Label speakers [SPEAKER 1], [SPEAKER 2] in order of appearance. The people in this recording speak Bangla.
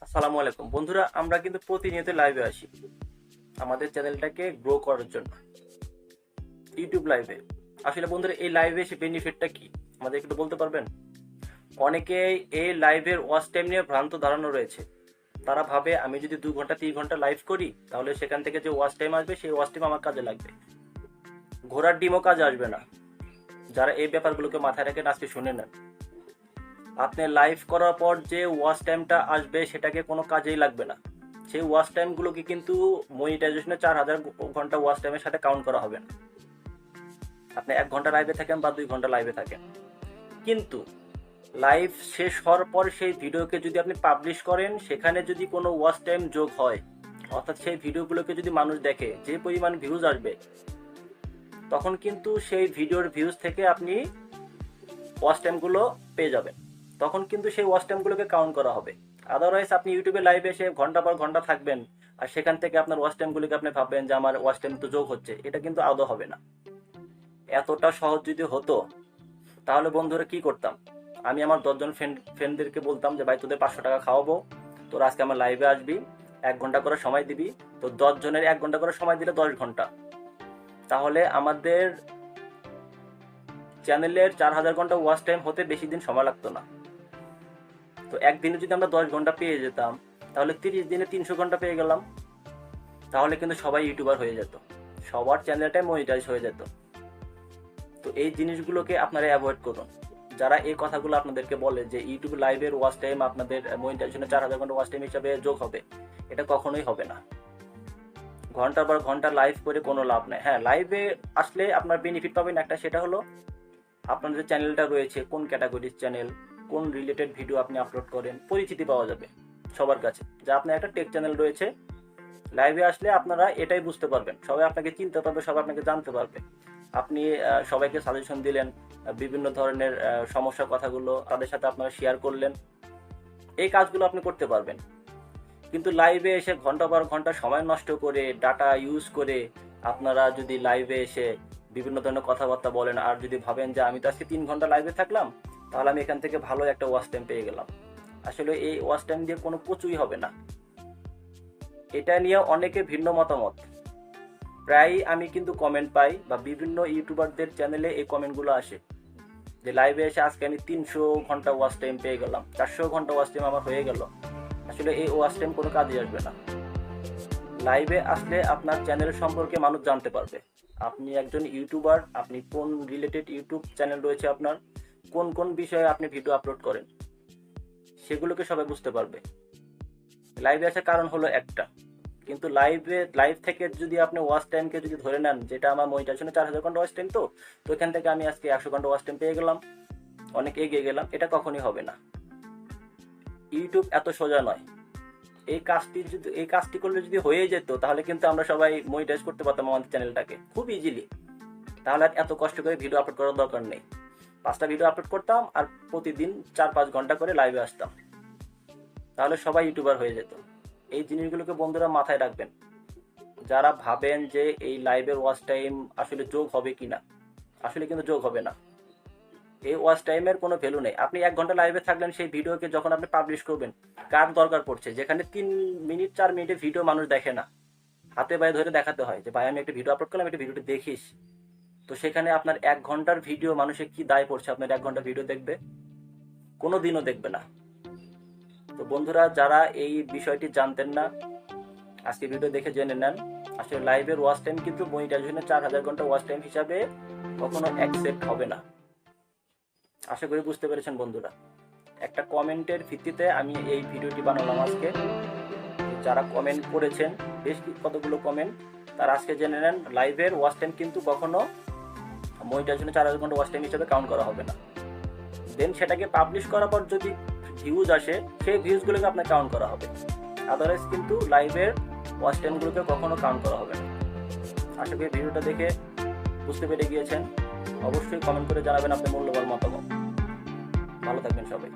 [SPEAKER 1] আসসালামু আলাইকুম বন্ধুরা, আমরা কিন্তু প্রতিনিয়ত লাইভে আসি আমাদের চ্যানেলটাকে গ্রো করার জন্য ইউটিউব লাইভে। আসলে বন্ধুরা, এই লাইভে এসে বেনিফিটটা কি আমাদের একটু বলতে পারবেন? অনেকেই এই লাইভের ওয়াচ টাইম নিয়ে ভ্রান্ত ধারণা রয়েছে। তারা ভাবে আমি যদি 2 ঘন্টা 3 ঘন্টা লাইভ করি তাহলে সেখান থেকে যে ওয়াচ টাইম আসবে সেই ওয়াচ টাইম আমার কাজে লাগবে। ঘোড়ার ডিমও কাজে আসবে না। যারা এই ব্যাপারগুলোকে মাথায় রেখে আজকে শুনে নেন, আপনি লাইভ করার পর যে ওয়াচ টাইমটা আসবে সেটাকে কোনো কাজেই লাগবে না। সেই ওয়াচ টাইমগুলোকে কিন্তু মনিটাইজেশনে 4000 ঘন্টা ওয়াচ টাইমের সাথে কাউন্ট করা হবে না। আপনি 1 ঘন্টা লাইভে থাকেন বা 2 ঘন্টা লাইভে থাকেন, কিন্তু লাইভ শেষ হওয়ার পর সেই ভিডিওকে যদি আপনি পাবলিশ করেন, সেখানে যদি কোনো ওয়াচ টাইম যোগ হয়, অর্থাৎ সেই ভিডিওগুলোকে যদি মানুষ দেখে, যে পরিমাণ ভিউজ আসবে, তখন কিন্তু সেই ভিডিওর ভিউজ থেকে আপনি ওয়াচ টাইমগুলো পেয়ে যাবেন। তখন কিন্তু সেই ওয়াচ টাইমগুলোকে কাউন্ট করা হবে। আদারওয়াইজ আপনি ইউটিউবে লাইভে এসে ঘন্টা পর ঘন্টা থাকবেন আর সেখান থেকে আপনার ওয়াচ টাইমগুলোকে আপনি ভাববেন যে আমার ওয়াচ টাইম তো যোগ হচ্ছে, এটা কিন্তু আদৌ হবে না। এতটা সহজ যদি হতো তাহলে বন্ধুরা কি করতাম? আমি আমার 10জন ফ্রেন্ডদেরকে বলতাম যে ভাই, তোদের 500 টাকা খাওয়াবো, তোরা আজকে আমার লাইভে আসবি, 1 ঘন্টা করে সময় দিবি। তো 10 জনের 1 ঘন্টা করে সময় দিলে 10 ঘন্টা, তাহলে আমাদের চ্যানেলের 4000 ঘন্টা ওয়াচ টাইম হতে বেশি দিন সময় লাগতো না। তো একদিনে যদি আমরা 10 ঘন্টা পেয়ে যেতাম, তাহলে 30 দিনে 300 ঘন্টা পেয়ে গেলাম। তাহলে কিন্তু সবাই ইউটিউবার হয়ে যেত, সবার চ্যানেলটাই মনিটাইজ হয়ে যেত। তো এই জিনিসগুলোকে আপনারা অ্যাভয়েড করুন। যারা এই কথাগুলো আপনাদেরকে বলে যে ইউটিউব লাইভের ওয়াচ টাইম আপনাদের মনিটাইজেশনে 4000 ঘন্টা ওয়াচ টাইম হিসাবে যোগ হবে, এটা কখনোই হবে না। ঘন্টার পর ঘন্টা লাইভ করে কোনো লাভ নেই। হ্যাঁ, লাইভে আসলে আপনার বেনিফিট পাবেন একটা, সেটা হলো আপনার যে চ্যানেলটা রয়েছে, কোন ক্যাটাগরির চ্যানেল, কোন রিলেটেড ভিডিও আপনি আপলোড করেন, পরিচিতি পাওয়া যাবে সবার কাছে যে আপনার একটা টেক চ্যানেল রয়েছে। লাইভে আসলে আপনারা এটাই বুঝতে পারবেন, সবাই আপনাকে চিনতে পারবে, সবাই আপনাকে জানতে পারবে। আপনি সবাইকে সাজেশন দিলেন, বিভিন্ন ধরনের সমস্যার কথাগুলো তাদের সাথে আপনারা শেয়ার করলেন, এই কাজগুলো আপনি করতে পারবেন। কিন্তু লাইভে এসে ঘন্টা পর ঘন্টা সময় নষ্ট করে, ডাটা ইউজ করে আপনারা যদি লাইভে এসে বিভিন্ন ধরনের কথাবার্তা বলেন আর যদি ভাবেন যে আমি তো আজকে 3 ঘন্টা লাইভে থাকলাম, তাহলে আমি এখান থেকে ভালো একটা ওয়াচ টাইম পেয়ে গেলাম, আসলে এই ওয়াচ টাইম দিয়ে কোনো কিছুই হবে না। এটা নিয়ে অনেকে ভিন্ন মতামত। প্রায় আমি কিন্তু কমেন্ট পাই বা বিভিন্ন ইউটিউবারদের চ্যানেলে এই কমেন্টগুলো আসে যে লাইভে এসে আজকে আমি 300 ঘন্টা ওয়াচ টাইম পেয়ে গেলাম, 400 ঘন্টা ওয়াচ টাইম আমার হয়ে গেল। আসলে এই ওয়াচ টাইম কোনো কাজে আসবে না। লাইভে আসলে আপনার চ্যানেল সম্পর্কে মানুষ জানতে পারবে, আপনি একজন ইউটিউবার, আপনি কোন রিলেটেড ইউটিউব চ্যানেল রয়েছে আপনার, কোন কোন বিষয়ে আপনি ভিডিও আপলোড করেন, সেগুলোকে সবাই বুঝতে পারবে। লাইভে আসার কারণ হলো একটা, কিন্তু লাইভ থেকে যদি আপনি ওয়াচ টাইমকে যদি ধরে নেন, যেটা আমার মনিটাইজেশনে 4000 ঘন্টা ওয়াচ টাইম, তো এখান থেকে আমি আজকে 100 ঘন্টা ওয়াচ টাইম পেয়ে গেলাম, অনেক এগিয়ে গেলাম, এটা কখনই হবে না। ইউটিউব এত সোজা নয়। এই কাজটি করলে যদি হয়ে যেত, তাহলে কিন্তু আমরা সবাই মনিটাইজ করতে পারতাম আমাদের চ্যানেলটাকে খুব ইজিলি। তাহলে আর এত কষ্ট করে ভিডিও আপলোড করার দরকার নেই। 5টা ভিডিও আপলোড করতাম আর প্রতিদিন 4-5 ঘন্টা করে লাইভে আসতাম, তাহলে সবাই ইউটিউবার হয়ে যেত। এই জিনিসগুলোকে বন্ধুরা মাথায় রাখবেন। যারা ভাবেন যে এই লাইভের ওয়াচ টাইম আসলে যোগ হবে কিনা, আসলে কিন্তু যোগ হবে না। এই ওয়াচ টাইমের কোনো ভ্যালু নেই। আপনি 1 ঘন্টা লাইভে থাকলেন, সেই ভিডিওকে যখন আপনি পাবলিশ করবেন, কার দরকার পড়ছে? যেখানে 3 মিনিট 4 মিনিটের ভিডিও মানুষ দেখে না, হাতে পায়ে ধরে দেখাতে হয় যে ভাই আমি একটা ভিডিও আপলোড করলাম, একটা ভিডিওটি দেখিস। তো সেখানে আপনার 1 ঘন্টার ভিডিও মানুষের কি দায় পড়ছে আপনার 1 ঘন্টা ভিডিও দেখবে? কোনো দিনও দেখবে না। তো বন্ধুরা, যারা এই বিষয়টি জানতেন না, আজকে ভিডিও দেখে জেনে নেন। আসলে লাইভের ওয়াচ টাইম কিন্তু মনিটাইজেশনে 4000 ঘন্টা ওয়াচ টাইম হিসাবে কখনো অ্যাকসেপ্ট হবে না। আশা করি বুঝতে পেরেছেন বন্ধুরা। একটা কমেন্টের ভিত্তিতে আমি এই ভিডিওটি বানালাম আজকে। যারা কমেন্ট করেছেন, বেশ কতগুলো কমেন্ট, তারা আজকে জেনে নেন লাইভের ওয়াচ টাইম কিন্তু কখনো মনিটাইজেশনে 4000 ঘন্টা ওয়াচ টাইম হিসাবে কাউন্ট করা হবে না। দেন সেটাকে পাবলিশ করার পর যদি ভিউজ আসে, সেই ভিউজগুলোকে আপনার কাউন্ট করা হবে। আদারওয়াইজ কিন্তু লাইভের ওয়াচ টাইমগুলোকে কখনো কাউন্ট করা হবে না। আশা করি ভিডিওটা দেখে বুঝতে পেরে গিয়েছেন। অবশ্যই কমেন্ট করে জানাবেন আপনার মূল্যবান মতামত। ভালো থাকবেন সবাই।